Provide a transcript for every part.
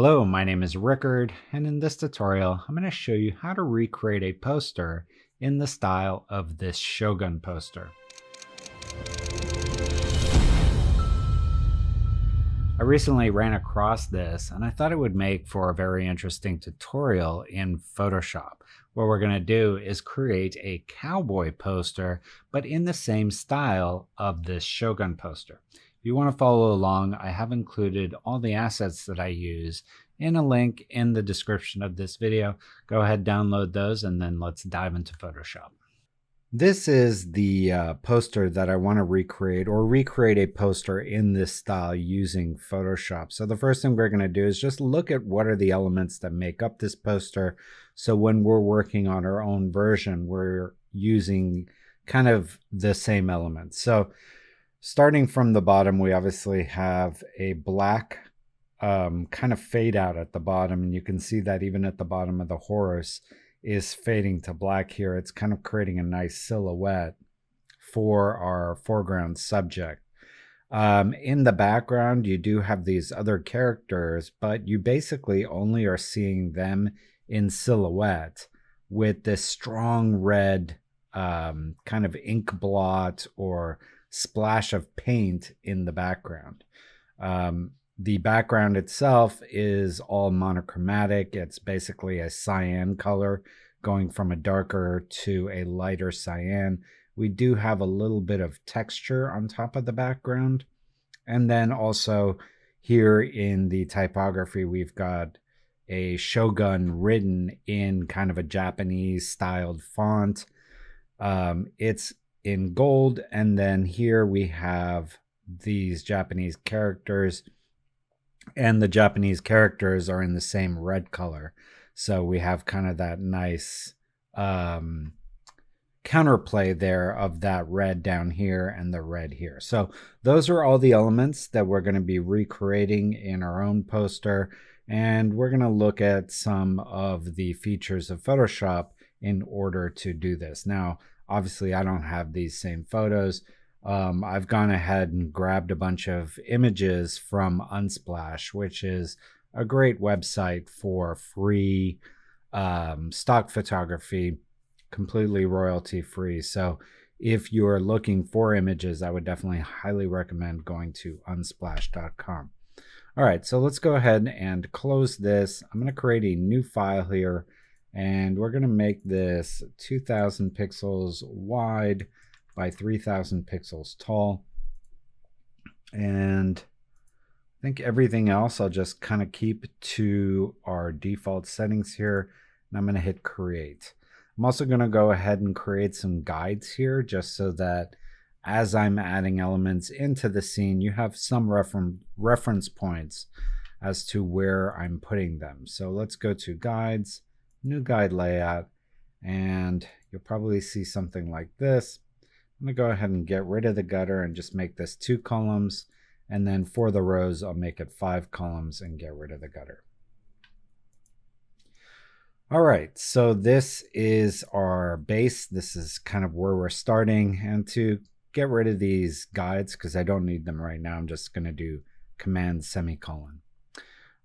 Hello, my name is Rickard, and in this tutorial, I'm going to show you how to recreate a poster in the style of this Shogun poster. I recently ran across this, and I thought it would make for a very interesting tutorial in Photoshop. What we're going to do is create a cowboy poster, but in the same style of this Shogun poster. If you want to follow along, I have included all the assets that I use in a link in the description of this video. Go ahead, download those, and then let's dive into Photoshop. This is the poster that I want to recreate, or recreate a poster in this style using Photoshop. So the first thing we're going to do is just look at what are the elements that make up this poster. So when we're working on our own version, we're using kind of the same elements. So starting from the bottom, we obviously have a black kind of fade out at the bottom, and you can see that even at the bottom of the horse is fading to black here. It's kind of creating a nice silhouette for our foreground subject. In the background, you do have these other characters, but you basically only are seeing them in silhouette with this strong red kind of ink blot or splash of paint in the background. The background itself is all monochromatic. It's basically a cyan color going from a darker to a lighter cyan. We do have a little bit of texture on top of the background. And then also here in the typography, we've got a Shogun written in kind of a Japanese styled font. It's in gold. And then here we have these Japanese characters. And the Japanese characters are in the same red color. So we have kind of that nice counterplay there of that red down here and the red here. So those are all the elements that we're going to be recreating in our own poster. And we're going to look at some of the features of Photoshop in order to do this. Now, obviously, I don't have these same photos. I've gone ahead and grabbed a bunch of images from Unsplash, which is a great website for free stock photography, completely royalty free. So if you're looking for images, I would definitely highly recommend going to unsplash.com. All right, so let's go ahead and close this. I'm going to create a new file here, and we're going to make this 2000 pixels wide by 3000 pixels tall. And I think everything else I'll just kind of keep to our default settings here, and I'm going to hit create. I'm also going to go ahead and create some guides here just so that as I'm adding elements into the scene, you have some reference points as to where I'm putting them. So let's go to guides, new guide layout, and you'll probably see something like this. I'm going to go ahead and get rid of the gutter and just make this 2 columns. And then for the rows, I'll make it 5 columns and get rid of the gutter. All right, so this is our base. This is kind of where we're starting. And to get rid of these guides, because I don't need them right now, I'm just going to do Command semicolon.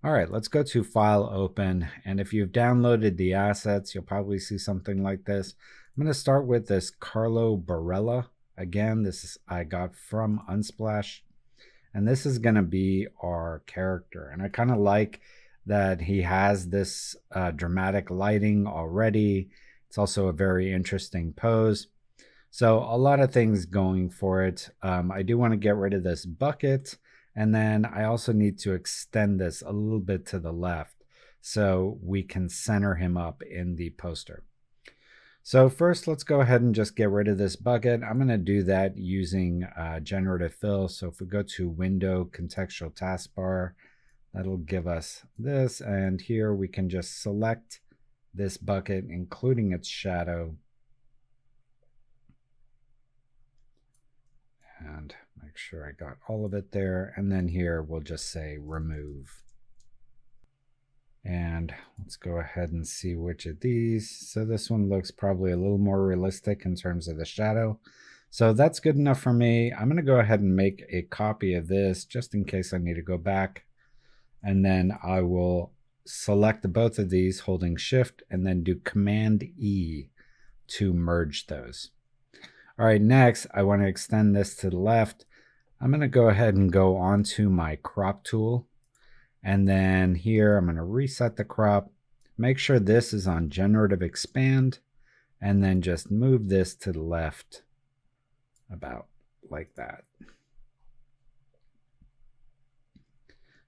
All right, let's go to File, Open. And if you've downloaded the assets, you'll probably see something like this. I'm going to start with this Carlo Barella. Again, this is I got from Unsplash. And this is going to be our character. And I kind of like that he has this dramatic lighting already. It's also a very interesting pose. So a lot of things going for it. I do want to get rid of this bucket. And then I also need to extend this a little bit to the left so we can center him up in the poster. So first, let's go ahead and just get rid of this bucket. I'm going to do that using generative fill. So if we go to Window, Contextual Taskbar, that'll give us this. And here we can just select this bucket, including its shadow. And make sure I got all of it there. And then here we'll just say remove. And let's go ahead and see which of these. So this one looks probably a little more realistic in terms of the shadow. So that's good enough for me. I'm going to go ahead and make a copy of this just in case I need to go back And then I will select both of these holding shift and then do Command E to merge those. All right, next I want to extend this to the left. I'm going to go ahead and go onto my crop tool. And then here I'm going to reset the crop. Make sure this is on generative expand. And then just move this to the left about like that.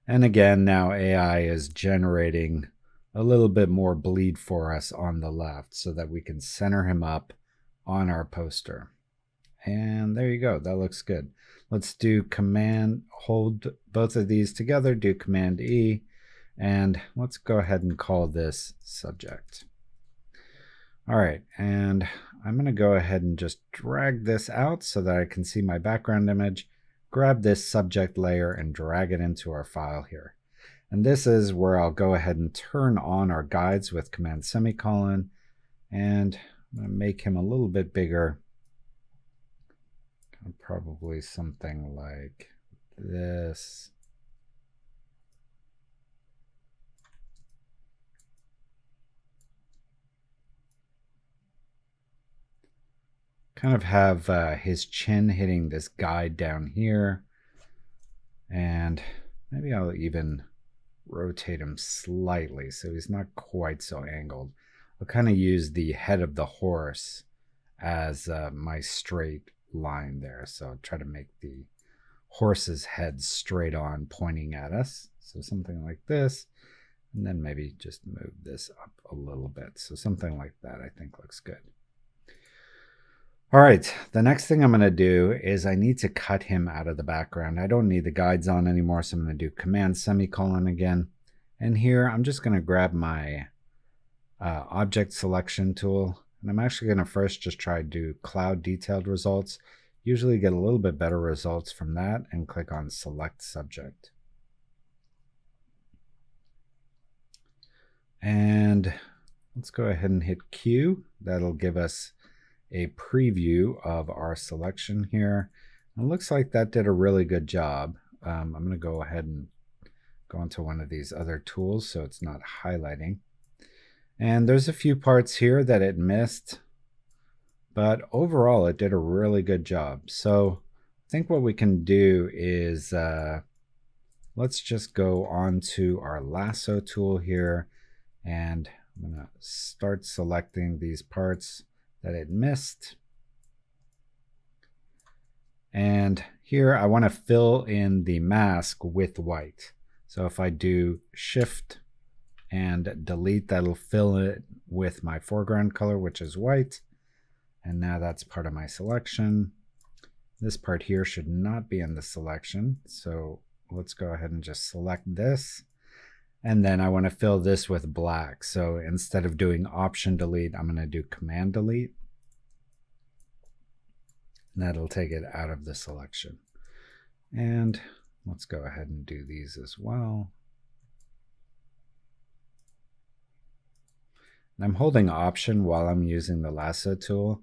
And again, now AI is generating a little bit more bleed for us on the left so that we can center him up on our poster. And there you go. That looks good. Let's do Command, hold both of these together, do Command E, and let's go ahead and call this subject. All right, and I'm going to go ahead and just drag this out so that I can see my background image, grab this subject layer and drag it into our file here. And this is where I'll go ahead and turn on our guides with Command semicolon, and I'm going to make him a little bit bigger. Probably something like this. Kind of have his chin hitting this guide down here. And maybe I'll even rotate him slightly so he's not quite so angled. I'll kind of use the head of the horse as my straight line there. So I'll try to make the horse's head straight on pointing at us. So something like this. And then maybe just move this up a little bit. So something like that I think looks good. All right, the next thing I'm going to do is I need to cut him out of the background. I don't need the guides on anymore, so I'm going to do Command semicolon again. And here I'm just going to grab my object selection tool. And I'm actually going to first just try to do cloud detailed results. Usually get a little bit better results from that, and click on select subject. And let's go ahead and hit Q. That'll give us a preview of our selection here. It looks like that did a really good job. I'm going to go ahead and go into one of these other tools so it's not highlighting. And there's a few parts here that it missed, but overall it did a really good job. So I think what we can do is let's just go on to our lasso tool here, and I'm going to start selecting these parts that it missed. And here I want to fill in the mask with white. So if I do Shift and delete, that'll fill it with my foreground color, which is white. And now that's part of my selection. This part here should not be in the selection. So let's go ahead and just select this. And then I want to fill this with black. So instead of doing Option Delete, I'm going to do Command Delete. And that'll take it out of the selection. And let's go ahead and do these as well. And I'm holding Option while I'm using the lasso tool.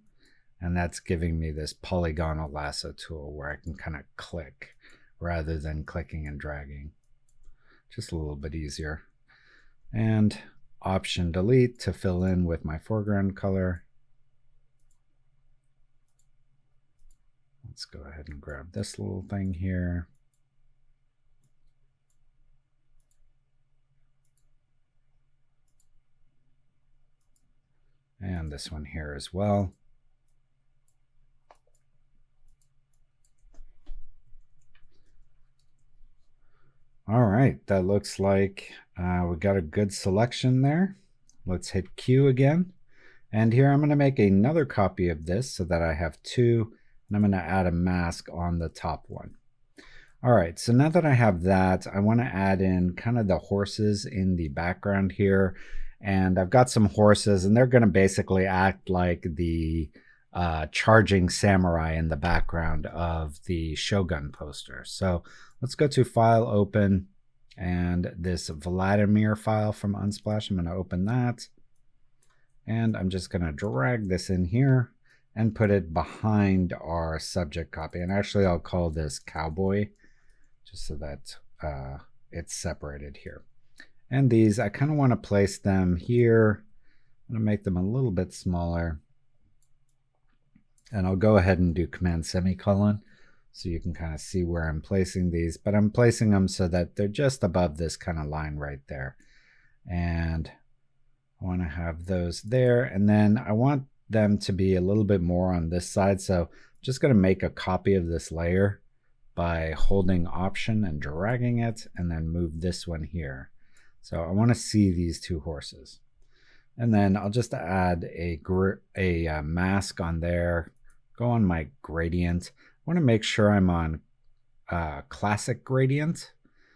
And that's giving me this polygonal lasso tool where I can kind of click rather than clicking and dragging. Just a little bit easier. And Option Delete to fill in with my foreground color. Let's go ahead and grab this little thing here. And this one here as well. All right, that looks like we got a good selection there. Let's hit Q again. And here I'm going to make another copy of this so that I have two, and I'm going to add a mask on the top one. All right, so now that I have that, I want to add in kind of the horses in the background here. And I've got some horses, and they're going to basically act like the charging samurai in the background of the Shogun poster. So let's go to File, Open, and this Vladimir file from Unsplash. I'm going to open that. And I'm just going to drag this in here and put it behind our subject copy. And actually, I'll call this Cowboy, just so that it's separated here. And these, I kind of want to place them here. I'm going to make them a little bit smaller. And I'll go ahead and do Command semicolon so you can kind of see where I'm placing these. But I'm placing them so that they're just above this kind of line right there. And I want to have those there. And then I want them to be a little bit more on this side. So I'm just going to make a copy of this layer by holding Option and dragging it, and then move this one here. So I want to see these two horses. And then I'll just add a mask on there. Go on my gradient. I want to make sure I'm on classic gradient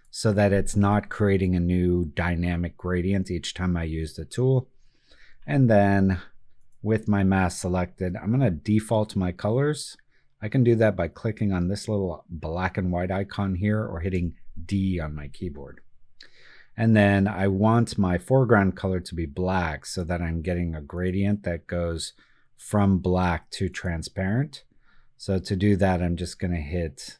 so that it's not creating a new dynamic gradient each time I use the tool. And then with my mask selected, I'm going to default my colors. I can do that by clicking on this little black and white icon here or hitting D on my keyboard. And then I want my foreground color to be black so that I'm getting a gradient that goes from black to transparent. So to do that, I'm just going to hit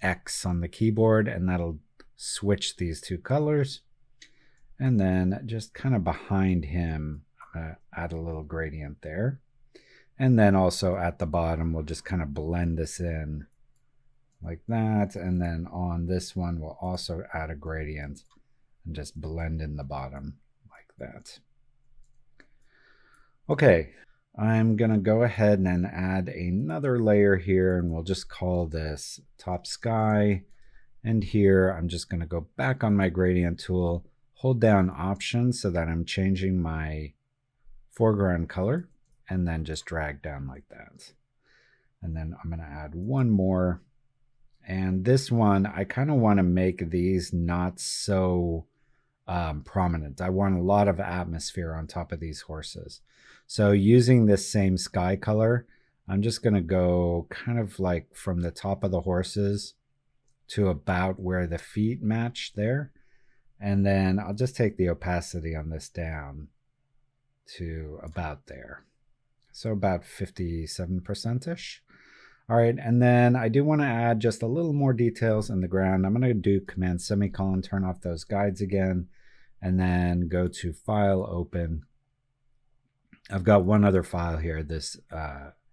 X on the keyboard, and that'll switch these two colors. And then just kind of behind him, I'm going to add a little gradient there. And then also at the bottom, we'll just kind of blend this in like that. And then on this one, we'll also add a gradient and just blend in the bottom like that. Okay, I'm gonna go ahead and add another layer here, and we'll just call this Top Sky. And here, I'm just gonna go back on my gradient tool, hold down Option so that I'm changing my foreground color, and then just drag down like that. And then I'm gonna add one more. And this one, I kind of want to make these not so prominent. I want a lot of atmosphere on top of these horses. So using this same sky color, I'm just going to go kind of like from the top of the horses to about where the feet match there. And then I'll just take the opacity on this down to about there. So about 57%-ish. All right, and then I do want to add just a little more details in the ground. I'm going to do Command semicolon, turn off those guides again, and then go to File, Open. I've got one other file here, this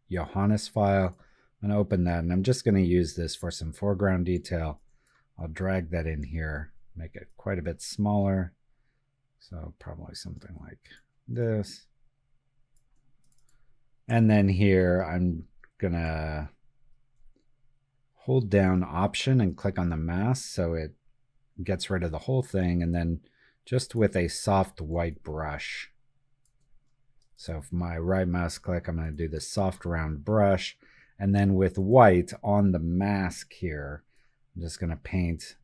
Johannes file. I'm going to open that, and I'm just going to use this for some foreground detail. I'll drag that in here, make it quite a bit smaller. So probably something like this. And then here, I'm going to hold down Option and click on the mask so it gets rid of the whole thing, and then just with a soft white brush. So if my right mouse click, I'm going to do this soft round brush, and then with white on the mask here, I'm just going to paint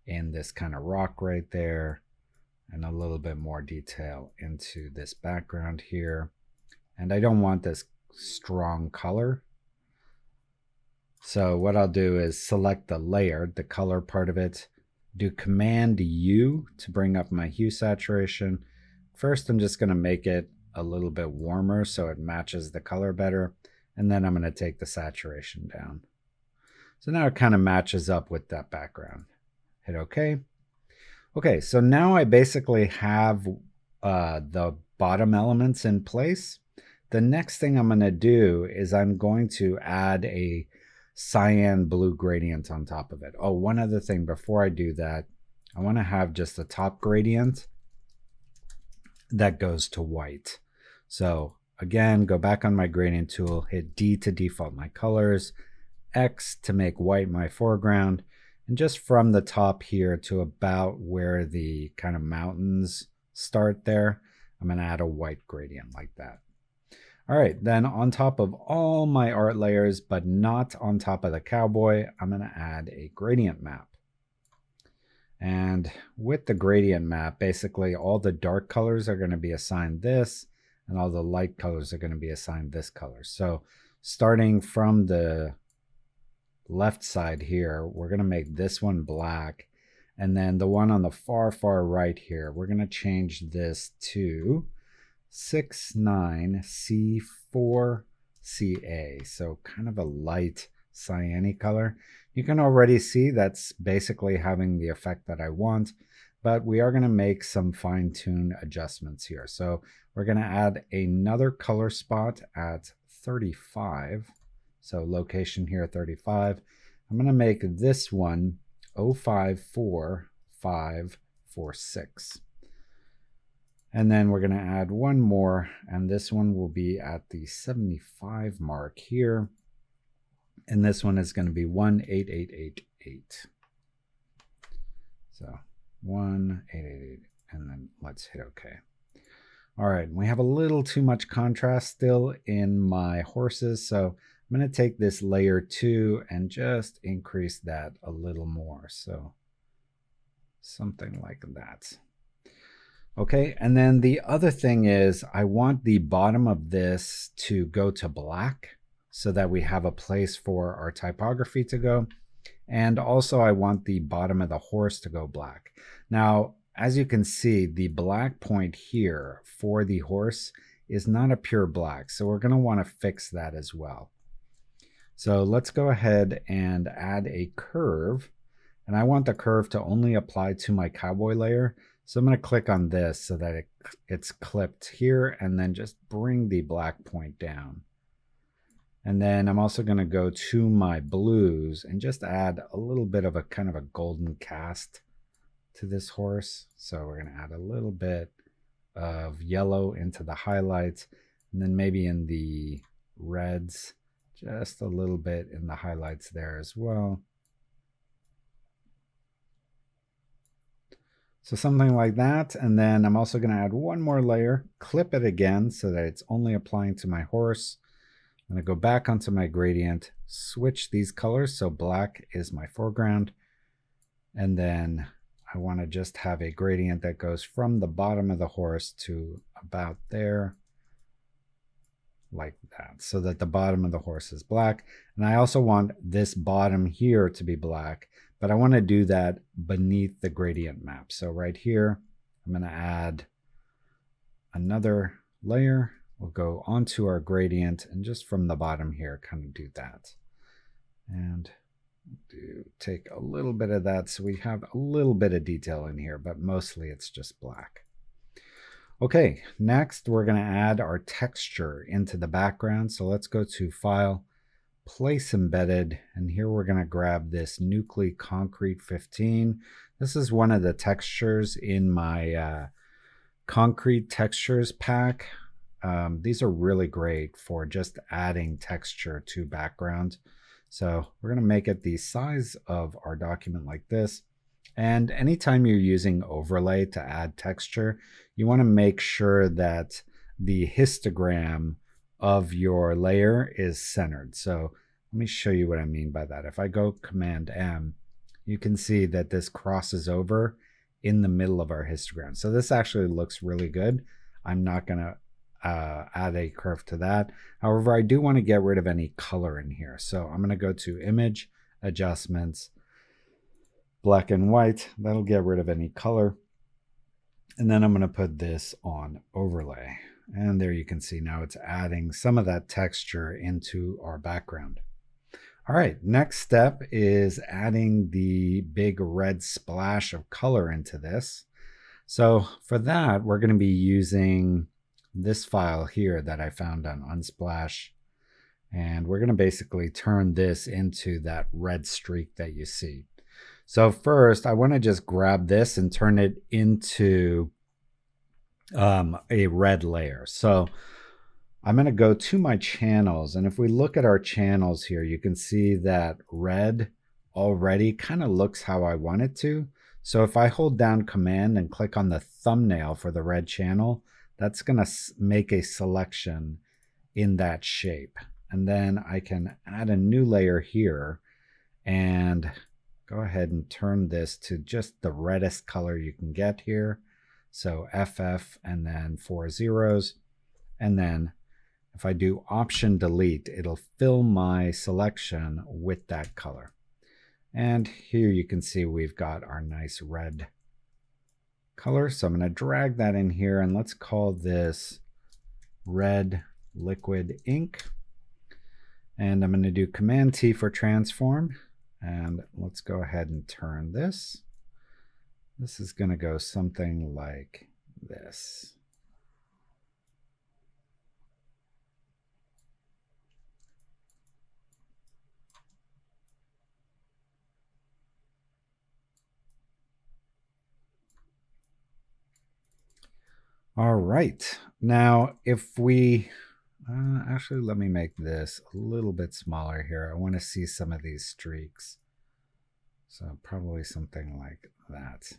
in this kind of rock right there and a little bit more detail into this background here. And I don't want this strong color. So what I'll do is select the layer, the color part of it, do Command U to bring up my hue saturation. First, I'm just going to make it a little bit warmer so it matches the color better. And then I'm going to take the saturation down. So now it kind of matches up with that background. Hit OK. Okay, so now I basically have the bottom elements in place. The next thing I'm going to do is I'm going to add a cyan blue gradient on top of it. Oh, one other thing before I do that, I want to have just a top gradient that goes to white. So again, go back on my gradient tool, hit D to default my colors, X to make white my foreground, and just from the top here to about where the kind of mountains start there, I'm going to add a white gradient like that. All right, then on top of all my art layers, but not on top of the cowboy, I'm going to add a gradient map. And with the gradient map, basically all the dark colors are going to be assigned this, and all the light colors are going to be assigned this color. So starting from the left side here, we're going to make this one black. And then the one on the far, far right here, we're going to change this to 69C4CA. So kind of a light cyany color. You can already see that's basically having the effect that I want, but we are going to make some fine-tune adjustments here. So we're going to add another color spot at 35. So location here 35. I'm going to make this one 054546. And then we're going to add one more, and this one will be at the 75 mark here. And this one is going to be 18888. So 18888, and then let's hit OK. All right, we have a little too much contrast still in my horses, so I'm going to take this layer 2 and just increase that a little more. So something like that. Okay, and then the other thing is I want the bottom of this to go to black so that we have a place for our typography to go. And also I want the bottom of the horse to go black. Now, as you can see, the black point here for the horse is not a pure black. So we're going to want to fix that as well. So let's go ahead and add a curve. And I want the curve to only apply to my cowboy layer. So I'm going to click on this so that it's clipped here, and then just bring the black point down. And then I'm also going to go to my blues and just add a little bit of a kind of a golden cast to this horse. So we're going to add a little bit of yellow into the highlights, and then maybe in the reds, just a little bit in the highlights there as well. So something like that. And then I'm also going to add one more layer, clip it again so that it's only applying to my horse. I'm going to go back onto my gradient, switch these colors. So black is my foreground. And then I want to just have a gradient that goes from the bottom of the horse to about there, like that, so that the bottom of the horse is black. And I also want this bottom here to be black, but I want to do that beneath the gradient map. So right here, I'm going to add another layer. We'll go onto our gradient and just from the bottom here, kind of do that. And take a little bit of that so we have a little bit of detail in here, but mostly it's just black. Okay, next we're going to add our texture into the background. So let's go to File, Place Embedded, and here we're going to grab this Nucly Concrete 15. This is one of the textures in my Concrete Textures pack. These are really great for just adding texture to background. So we're going to make it the size of our document like this. And anytime you're using overlay to add texture, you want to make sure that the histogram of your layer is centered. So let me show you what I mean by that. If I go Command M, you can see that this crosses over in the middle of our histogram. So this actually looks really good. I'm not going to add a curve to that. However, I do want to get rid of any color in here. So I'm going to go to Image, Adjustments, Black and White. That'll get rid of any color. And then I'm going to put this on Overlay. And there you can see now it's adding some of that texture into our background. All right, next step is adding the big red splash of color into this. So for that, we're going to be using this file here that I found on Unsplash. And we're going to basically turn this into that red streak that you see. So first, I want to just grab this and turn it into a red layer. So I'm going to go to my channels. And if we look at our channels here, you can see that red already kind of looks how I want it to. So if I hold down Command and click on the thumbnail for the red channel, that's going to make a selection in that shape. And then I can add a new layer here and go ahead and turn this to just the reddest color you can get here. So FF and then 4 zeros. And then if I do Option Delete, it'll fill my selection with that color. And here you can see we've got our nice red color. So I'm going to drag that in here and let's call this Red Liquid Ink. And I'm going to do Command T for transform. And let's go ahead and turn this. This is going to go something like this. All right. Now, if we actually, let me make this a little bit smaller here. I want to see some of these streaks. So probably something like that.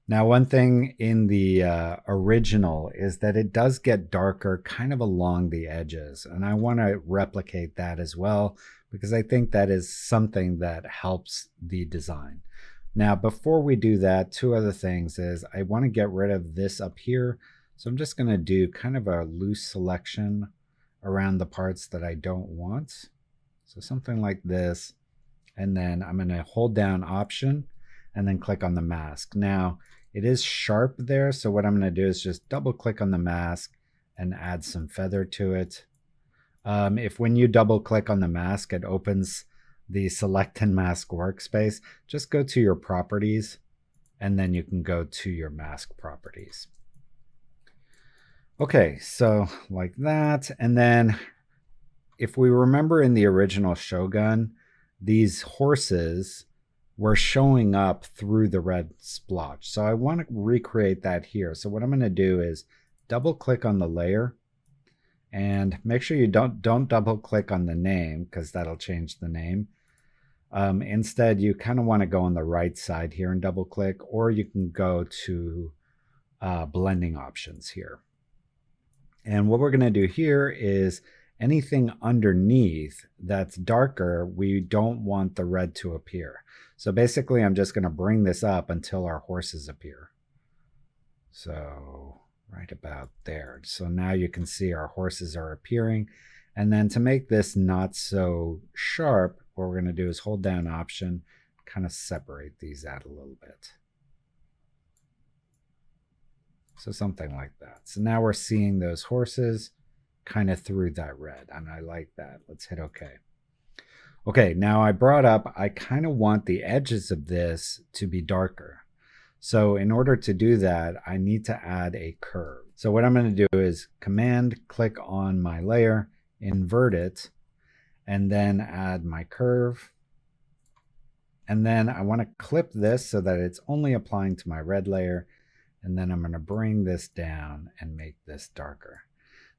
Now, one thing in the original is that it does get darker kind of along the edges. And I want to replicate that as well, because I think that is something that helps the design. Now, before we do that, two other things is I want to get rid of this up here. So I'm just going to do kind of a loose selection around the parts that I don't want. So something like this. And then I'm going to hold down Option and then click on the mask. Now, it is sharp there. So what I'm going to do is just double click on the mask and add some feather to it. If when you double click on the mask, it opens the Select and Mask workspace, just go to your properties and then you can go to your mask properties. Okay, so like that. And then if we remember in the original Shogun, these horses were showing up through the red splotch. So I want to recreate that here. So what I'm going to do is double click on the layer and make sure you don't double click on the name, because that'll change the name. Instead, you kind of want to go on the right side here and double click, or you can go to blending options here. And what we're going to do here is anything underneath that's darker, we don't want the red to appear. So basically, I'm just going to bring this up until our horses appear. So right about there. So now you can see our horses are appearing. And then to make this not so sharp, what we're going to do is hold down Option, kind of separate these out a little bit. So something like that. So now we're seeing those horses kind of through that red, and I like that. Let's hit OK. Okay, now I brought up, I kind of want the edges of this to be darker. So in order to do that, I need to add a curve. So what I'm going to do is Command click on my layer, invert it, and then add my curve. And then I want to clip this so that it's only applying to my red layer. And then I'm going to bring this down and make this darker.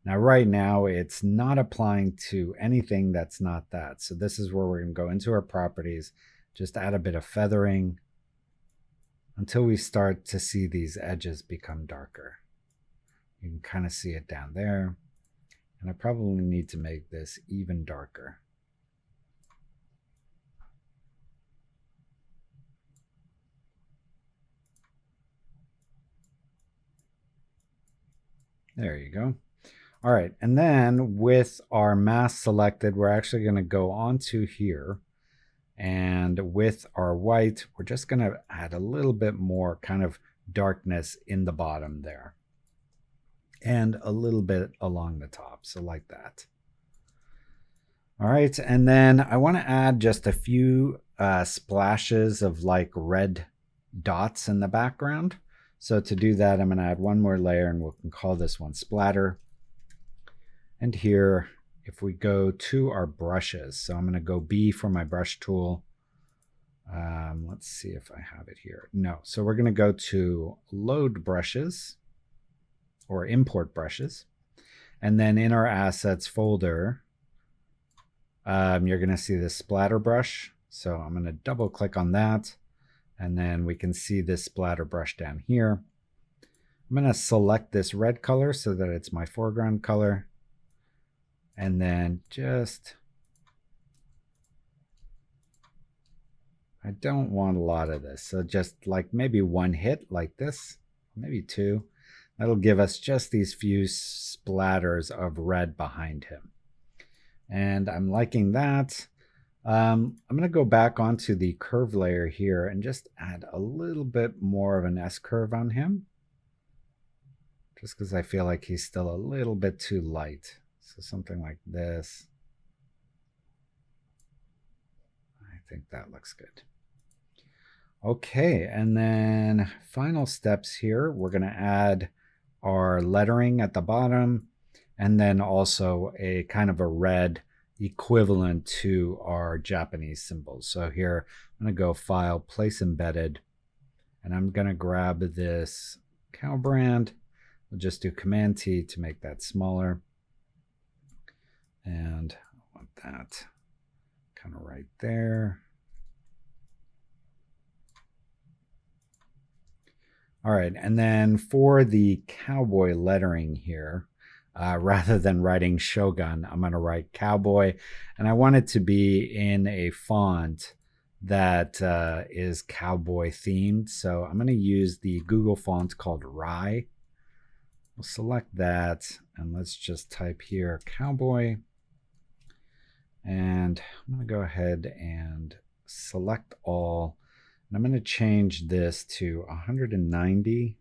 Now, right now, it's not applying to anything that's not that. So this is where we're going to go into our properties, just add a bit of feathering until we start to see these edges become darker. You can kind of see it down there. And I probably need to make this even darker. There you go. All right, and then with our mask selected, we're actually going to go onto here. And with our white, we're just going to add a little bit more kind of darkness in the bottom there. And a little bit along the top, so like that. All right, and then I want to add just a few splashes of like red dots in the background. So to do that, I'm going to add one more layer, and we can call this one Splatter. And here, if we go to our brushes, so I'm going to go B for my brush tool. Let's see if I have it here. No, so we're going to go to Load Brushes, or Import Brushes. And then in our Assets folder, you're going to see this splatter brush. So I'm going to double click on that. And then we can see this splatter brush down here. I'm going to select this red color so that it's my foreground color. And then just, I don't want a lot of this. So just like maybe one hit like this, maybe two. That'll give us just these few splatters of red behind him. And I'm liking that. I'm going to go back onto the curve layer here and just add a little bit more of an S curve on him. just because I feel like he's still a little bit too light. So something like this. I think that looks good. Okay, and then final steps here. We're going to add our lettering at the bottom, and then also a kind of a red equivalent to our Japanese symbols. So here, I'm going to go File, Place Embedded, and I'm going to grab this cow brand. We'll just do Command T to make that smaller. And I want that kind of right there. All right, and then for the cowboy lettering here, rather than writing Shogun, I'm going to write cowboy, and I want it to be in a font that is cowboy themed. So I'm going to use the Google font called Rye. We'll select that, and let's just type here cowboy. And I'm going to go ahead and select all. And I'm going to change this to 190.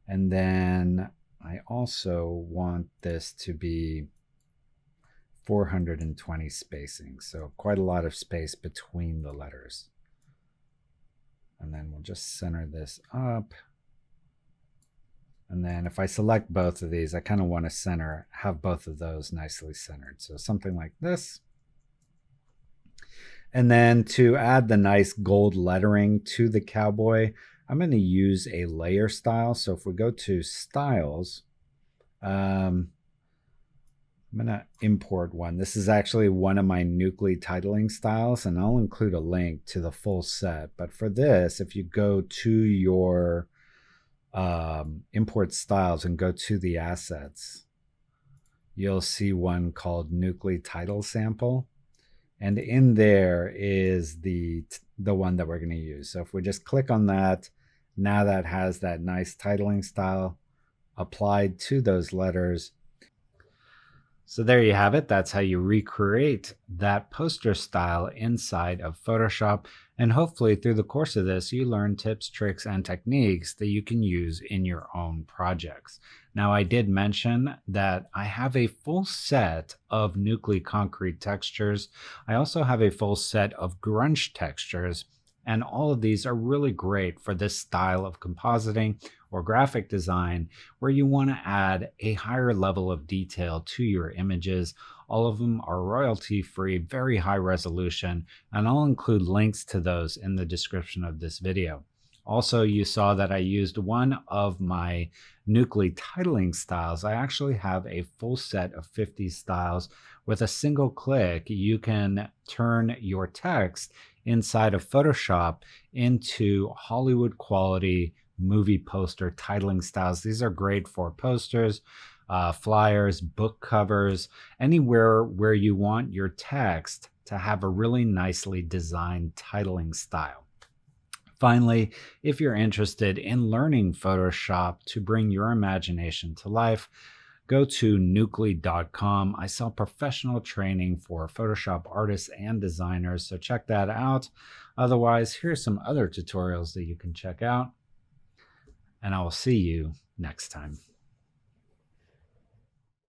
And then I also want this to be 420 spacing. So quite a lot of space between the letters. And then we'll just center this up. And then if I select both of these, I kind of want to have both of those nicely centered. So something like this. And then to add the nice gold lettering to the cowboy, I'm going to use a layer style. So if we go to styles, I'm going to import one. This is actually one of my Nucly titling styles, and I'll include a link to the full set. But for this, if you go to your import styles and go to the assets, you'll see one called Nucly title sample. And in there is the one that we're going to use. So if we just click on that, now that has that nice titling style applied to those letters. So there you have it. That's how you recreate that poster style inside of Photoshop. And hopefully through the course of this, you learn tips, tricks, and techniques that you can use in your own projects. Now, I did mention that I have a full set of Nucly concrete textures. I also have a full set of grunge textures. And all of these are really great for this style of compositing or graphic design where you want to add a higher level of detail to your images. All of them are royalty-free, very high resolution, and I'll include links to those in the description of this video. Also, you saw that I used one of my Nucly titling styles. I actually have a full set of 50 styles. With a single click, you can turn your text inside of Photoshop into Hollywood quality movie poster titling styles. These are great for posters, flyers, book covers, anywhere where you want your text to have a really nicely designed titling style. Finally, if you're interested in learning Photoshop to bring your imagination to life, go to nucly.com. I sell professional training for Photoshop artists and designers, so check that out. Otherwise, here's some other tutorials that you can check out, and I will see you next time.